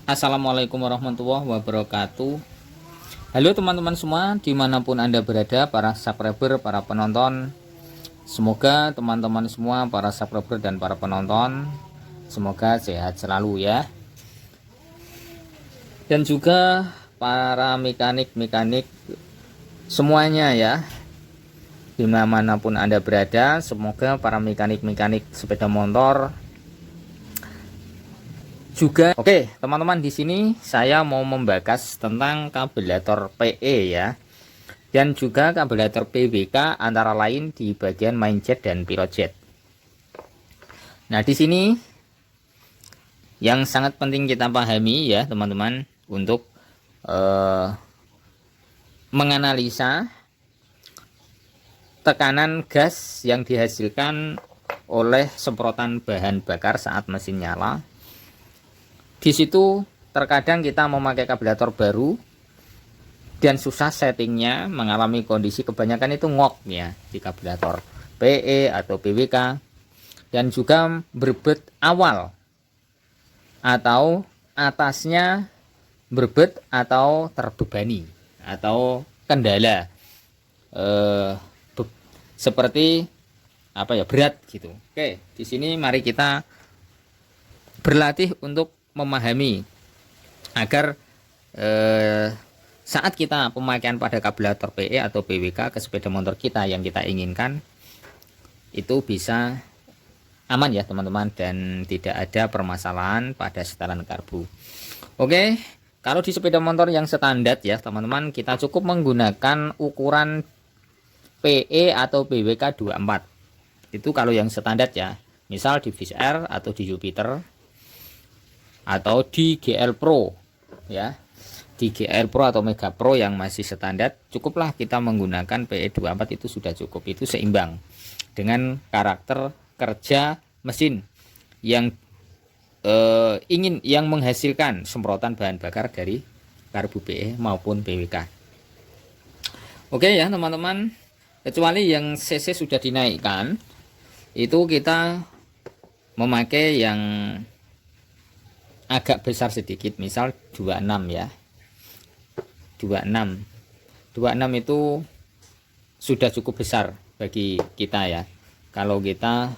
Assalamualaikum warahmatullahi wabarakatuh. Halo teman-teman semua, dimanapun Anda berada, para subscriber, para penonton. Semoga teman-teman semua, para subscriber dan para penonton, semoga sehat selalu ya. Dan juga para mekanik-mekanik semuanya ya, dimanapun Anda berada, semoga para mekanik-mekanik sepeda motor juga. Oke, teman-teman, di sini saya mau membahas tentang kabelator PE ya. Dan juga kabelator PWK antara lain di bagian main jet dan pilot jet. Nah, di sini yang sangat penting kita pahami ya, teman-teman, untuk menganalisa tekanan gas yang dihasilkan oleh semprotan bahan bakar saat mesin nyala. Di situ terkadang kita memakai kabelator baru dan susah settingnya, mengalami kondisi kebanyakan itu ngok ya di kabelator PE atau PWK, dan juga berbet awal atau atasnya berbet atau terbebani atau kendala seperti apa ya, berat gitu. Oke, di sini mari kita berlatih untuk memahami agar saat kita pemakaian pada kabelator PE atau PWK ke sepeda motor kita yang kita inginkan itu bisa aman ya teman-teman, dan tidak ada permasalahan pada setelan karbu. Oke, kalau di sepeda motor yang standar ya teman-teman, kita cukup menggunakan ukuran PE atau PWK 24. Itu kalau yang standar ya, misal di Viz Air atau di Jupiter atau di GL Pro ya. Di GL Pro atau Mega Pro yang masih standar, cukuplah kita menggunakan PE 24, itu sudah cukup. Itu seimbang dengan karakter kerja mesin yang yang menghasilkan semprotan bahan bakar dari karbu PE maupun PWK. Oke ya teman-teman, kecuali yang CC sudah dinaikkan, itu kita memakai yang agak besar sedikit, misal 26 ya. 26 itu sudah cukup besar bagi kita ya. Kalau kita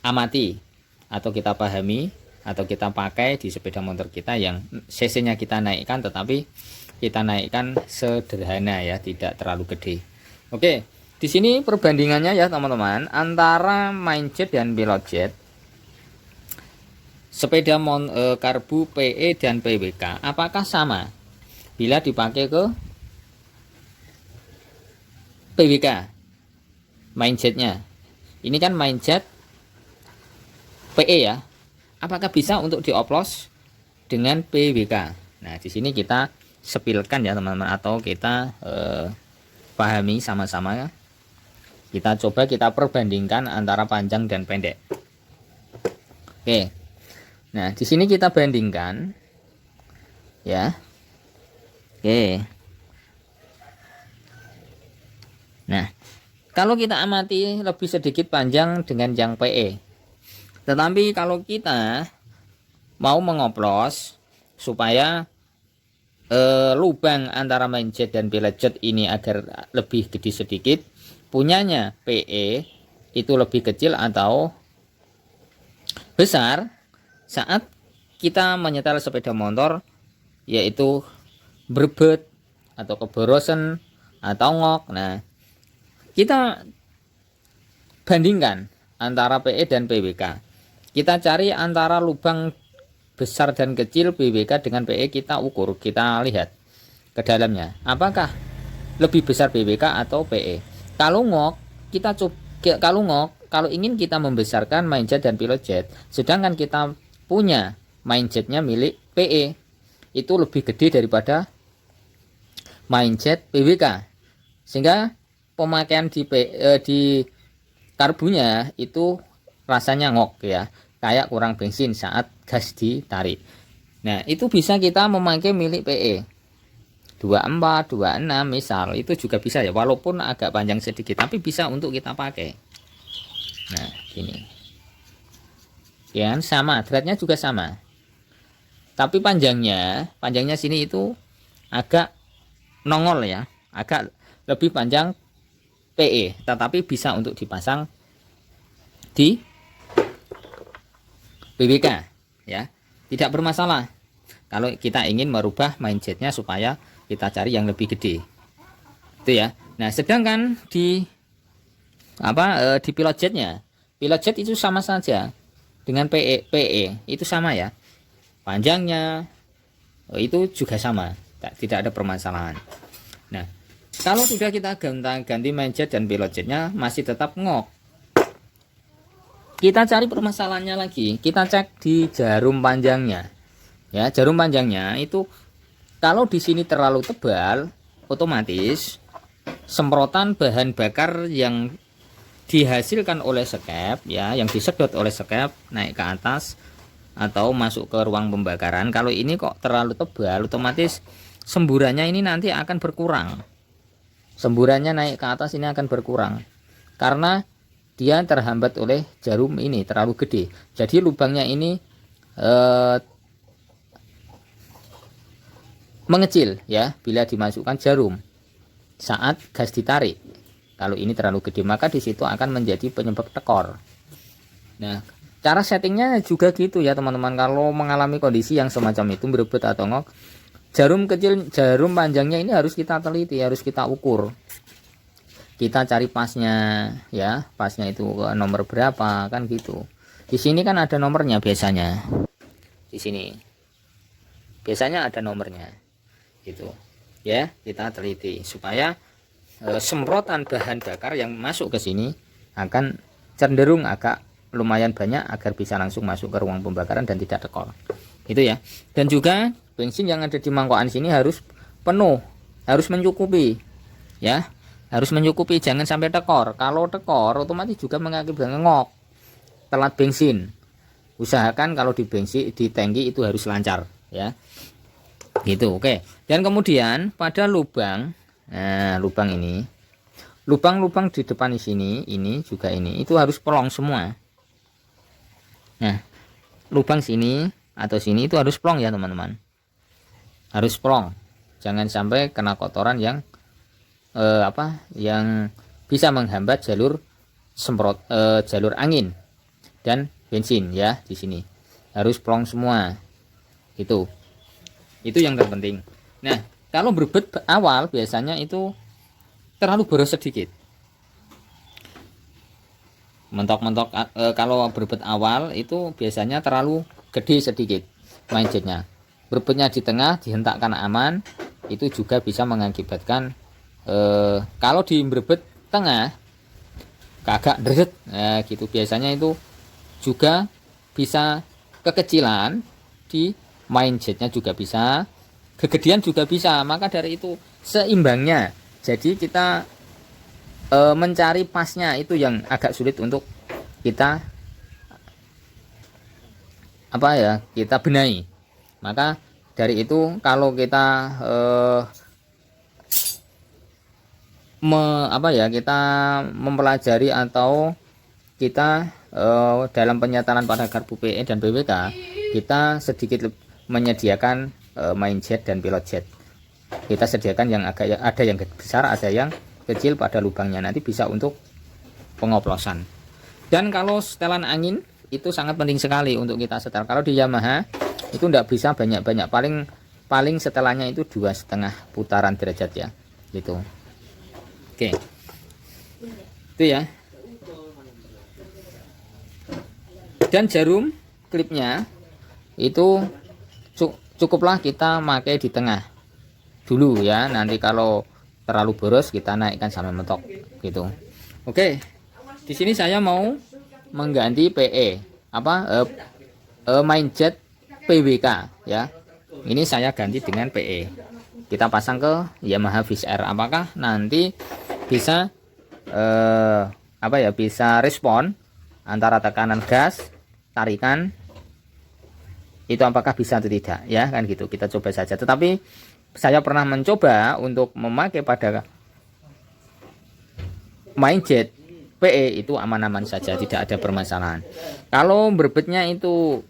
amati atau kita pahami atau kita pakai di sepeda motor kita yang cc-nya kita naikkan, tetapi kita naikkan sederhana ya, tidak terlalu gede. Oke, di sini perbandingannya ya teman-teman, antara main jet dan pilot jet. Sepeda karbu PE dan PWK apakah sama bila dipakai ke PWK main jetnya? Ini kan main jet PE ya, apakah bisa untuk dioplos dengan PWK? Nah, di sini kita sepilkan ya teman-teman, atau kita pahami sama-sama. Kita coba kita perbandingkan antara panjang dan pendek. Oke. Nah, di sini kita bandingkan ya. Oke. Nah, kalau kita amati lebih sedikit panjang dengan yang PE. Tetapi kalau kita mau mengoplos supaya lubang antara main jet dan pilot jet ini agar lebih gede sedikit, punyanya PE itu lebih kecil atau besar, saat kita menyetel sepeda motor yaitu berbet atau keborosan atau ngok. Nah, kita bandingkan antara PE dan PWK. Kita cari antara lubang besar dan kecil PWK dengan PE, kita ukur, kita lihat ke dalamnya apakah lebih besar PWK atau PE. Kalau ngok, kita coba, kalau ingin kita membesarkan main jet dan pilot jet, sedangkan kita punya main jetnya milik PE, itu lebih gede daripada main jet PWK, sehingga pemakaian di karbunya itu rasanya ngok ya, kayak kurang bensin saat gas ditarik. Nah, itu bisa kita memakai milik PE 24, 26 misal, itu juga bisa ya, walaupun agak panjang sedikit tapi bisa untuk kita pakai. Nah, gini ya, sama, dratnya juga sama. Tapi panjangnya sini itu agak nongol ya, agak lebih panjang PE, tetapi bisa untuk dipasang di PWK ya, tidak bermasalah kalau kita ingin merubah mindsetnya supaya kita cari yang lebih gede itu ya. Nah sedangkan di di pilot jet itu sama saja dengan PE itu sama ya, panjangnya itu juga sama, tidak ada permasalahan. Nah kalau sudah kita ganti mindset dan pilot jetnya masih tetap ngok, kita cari permasalahannya lagi, kita cek di jarum panjangnya ya. Jarum panjangnya itu kalau di sini terlalu tebal, otomatis semprotan bahan bakar yang dihasilkan oleh skep ya, yang disedot oleh skep naik ke atas atau masuk ke ruang pembakaran, kalau ini kok terlalu tebal, otomatis semburannya ini nanti akan berkurang. Semburannya naik ke atas ini akan berkurang karena dia terhambat oleh jarum ini terlalu gede. Jadi lubangnya ini mengecil ya bila dimasukkan jarum saat gas ditarik. Kalau ini terlalu gede maka di situ akan menjadi penyebab tekor. Nah, cara settingnya juga gitu ya teman-teman. Kalau mengalami kondisi yang semacam itu, berebut atau ngok, jarum panjangnya ini harus kita teliti, harus kita ukur. Kita cari pasnya ya, pasnya itu nomor berapa kan gitu. Di sini kan ada nomornya biasanya. Di sini biasanya ada nomornya. Gitu. Ya, kita teliti supaya semprotan bahan bakar yang masuk ke sini akan cenderung agak lumayan banyak agar bisa langsung masuk ke ruang pembakaran dan tidak tekor. Itu ya. Dan juga bensin yang ada di mangkokan sini harus penuh, harus mencukupi. Ya, harus mencukupi, jangan sampai tekor. Kalau tekor otomatis juga mengakibatkan ngok, telat bensin. Usahakan kalau di tangki itu harus lancar ya. Gitu, oke. Dan kemudian pada lubang, nah lubang ini, lubang-lubang di depan di sini, ini juga ini, itu harus pelong semua. Nah, lubang sini atau sini itu harus pelong ya teman-teman, harus pelong. Jangan sampai kena kotoran yang yang bisa menghambat jalur jalur angin dan bensin ya. Di sini harus pelong semua. Itu yang terpenting. Nah, kalau berbet awal biasanya itu terlalu boros sedikit. Mentok-mentok kalau berbet awal itu biasanya terlalu gede sedikit mindsetnya. Berbetnya di tengah dihentakkan aman, itu juga bisa mengakibatkan kalau di berbet tengah agak deret, nah, gitu biasanya itu juga bisa kekecilan di mindsetnya, juga bisa kegedean juga bisa. Maka dari itu seimbangnya, jadi kita mencari pasnya itu yang agak sulit untuk kita kita benahi. Maka dari itu kalau kita kita mempelajari atau kita dalam penyetaan pada garpu PE dan PWK, kita sedikit menyediakan mindset dan pilot jet. Kita sediakan yang ada yang besar, ada yang kecil pada lubangnya, nanti bisa untuk pengoplosan. Dan kalau setelan angin itu sangat penting sekali untuk kita setel. Kalau di Yamaha itu tidak bisa banyak-banyak, paling setelannya itu 2,5 putaran derajat ya, gitu. Oke, itu ya. Dan jarum klipnya itu cukuplah kita pakai di tengah dulu ya. Nanti kalau terlalu boros kita naikkan sampai mentok gitu. Oke, di sini saya mau mengganti PE mindset PWK ya. Ini saya ganti dengan PE. Kita pasang ke Yamaha Fish Air. Apakah nanti bisa bisa respon antara tekanan gas, tarikan itu apakah bisa atau tidak ya, kan gitu. Kita coba saja. Tetapi saya pernah mencoba untuk memakai pada mindset PE itu aman-aman saja, tidak ada permasalahan. Kalau berbetnya itu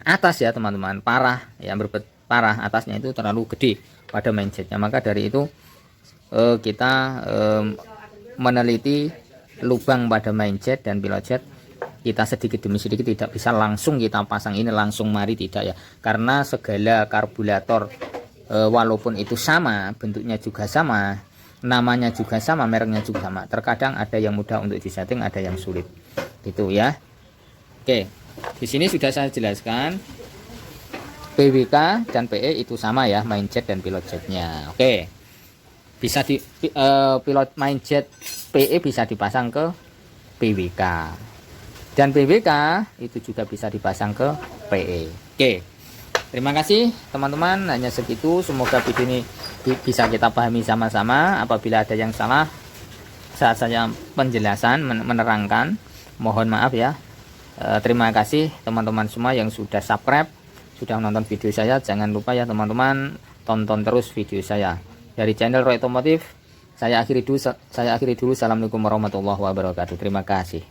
atas ya teman-teman, parah ya, parah atasnya itu terlalu gede pada mindsetnya. Maka dari itu kita meneliti lubang pada mindset dan pilot jet. Kita sedikit demi sedikit, tidak bisa langsung kita pasang ini langsung mari, tidak ya, karena segala karburator walaupun itu sama, bentuknya juga sama, namanya juga sama, mereknya juga sama, terkadang ada yang mudah untuk disetting, ada yang sulit gitu ya. Oke, di sini sudah saya jelaskan PWK dan PE itu sama ya, mindset dan pilot jetnya. Oke, bisa di pilot mindset PE bisa dipasang ke PWK, dan PWK itu juga bisa dipasang ke PE. Oke, terima kasih teman-teman, hanya segitu. Semoga video ini bisa kita pahami sama-sama. Apabila ada yang salah saat saya penjelasan menerangkan, mohon maaf ya. Terima kasih teman-teman semua yang sudah subscribe, sudah menonton video saya. Jangan lupa ya teman-teman, tonton terus video saya dari channel Roy Otomotif. Saya akhiri dulu. Assalamualaikum warahmatullahi wabarakatuh. Terima kasih.